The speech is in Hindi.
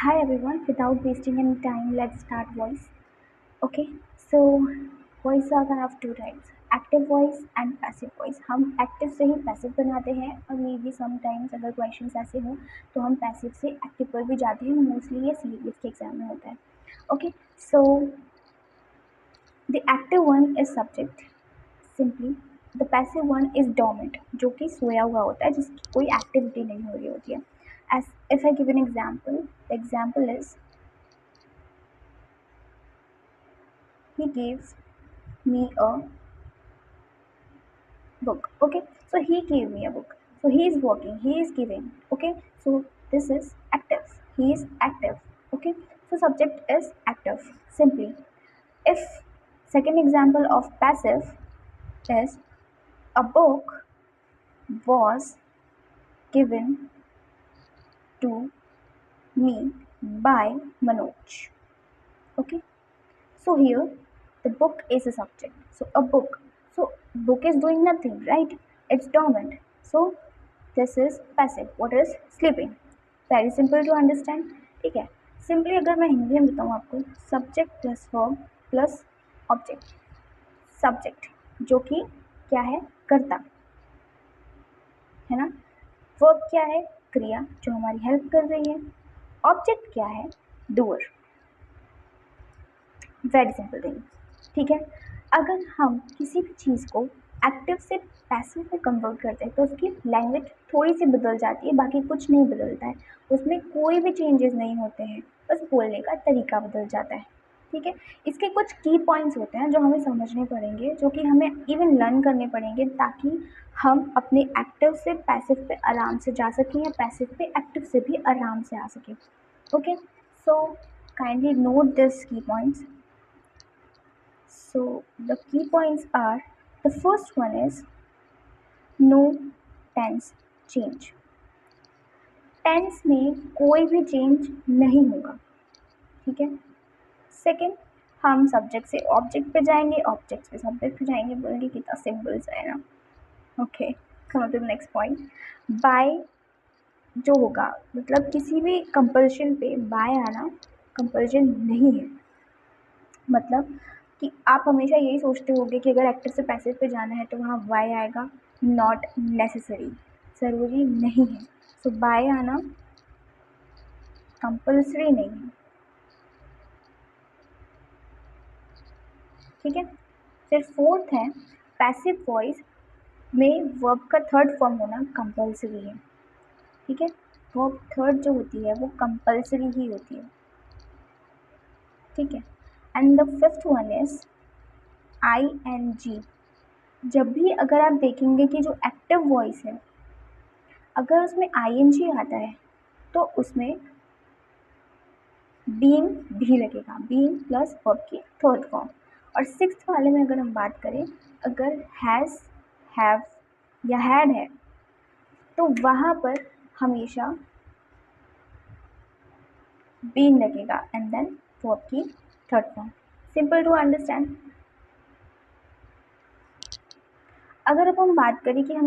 Hi everyone, without wasting any time, let's start voice. Okay, so voice are kind of two types, active voice and passive voice. हम एक्टिव से ही पैसिव बनाते हैं और मे बी समटाइम्स अगर क्वेश्चंस ऐसे हो तो हम पैसिव से एक्टिव पर भी जाते हैं. मोस्टली ये सीरीज के एग्जाम में होता है. Okay, so the active one is subject simply. The passive one is डोमेंट, जो कि सोया हुआ होता है, जिसकी कोई एक्टिविटी नहीं हो रही होती है. As if I give an example, the example is he gives me a book. Okay, so he gave me a book, so he is working, he is giving. Okay, so this is active, he is active. Okay, so subject is active simply. If second example of passive is a book was given to me by Manoj. Okay, so here the book is a subject. So a book. So book is doing nothing, right? It's dormant. So this is passive. What is sleeping? Very simple to understand. ठीक है. सिंपली अगर मैं हिंदी में बताऊँ आपको, subject plus verb plus object. Subject जो कि क्या है, कर्ता है ना. वर्ब क्या है, क्रिया जो हमारी हेल्प कर रही है. ऑब्जेक्ट क्या है, डूअर. Very simple thing. ठीक है. अगर हम किसी भी चीज़ को एक्टिव से पैसिव में कन्वर्ट करते हैं तो उसकी लैंग्वेज थोड़ी सी बदल जाती है, बाकी कुछ नहीं बदलता है. उसमें कोई भी चेंजेस नहीं होते हैं, बस बोलने का तरीका बदल जाता है. ठीक है. इसके कुछ की पॉइंट्स होते हैं जो हमें समझने पड़ेंगे, जो कि हमें इवन लर्न करने पड़ेंगे, ताकि हम अपने एक्टिव से पैसिव पे आराम से जा सकें या पैसिव पे एक्टिव से भी आराम से आ सकें. Okay, so kindly note this की points. So the key points are, the first one is no tense change. Tense में कोई भी चेंज नहीं होगा. ठीक है. सेकेंड, हम सब्जेक्ट से ऑब्जेक्ट पे जाएंगे, ऑब्जेक्ट से सब्जेक्ट पे जाएंगे. बोलेंगे कितना सिंपल सा है ना. Okay, come to the next point. By जो होगा, मतलब किसी भी कंपल्शन पे बाय आना कंपल्शन नहीं है. मतलब कि आप हमेशा यही सोचते होगे कि अगर एक्टिव से पैसिव पे जाना है तो वहाँ वाई आएगा. नॉट नेसेसरी, ज़रूरी नहीं है. सो बाय आना कंपल्सरी नहीं है. ठीक है. फिर फोर्थ है, पैसिव वॉइस में वर्ब का थर्ड फॉर्म होना कंपल्सरी है. ठीक है. वर्ब थर्ड जो होती है वो कंपल्सरी ही होती है. ठीक है. And the fifth one is ING. जब भी अगर आप देखेंगे कि जो एक्टिव वॉइस है, अगर उसमें ING आता है तो उसमें बीइंग भी लगेगा. बीइंग प्लस वर्ब की थर्ड फॉर्म. और सिक्स्थ वाले में अगर हम बात करें, अगर हैज़, हैव या हैड है तो वहाँ पर हमेशा बीइंग लगेगा एंड देन वर्ब की third form. Simple to understand. अगर अब हम बात करें कि हम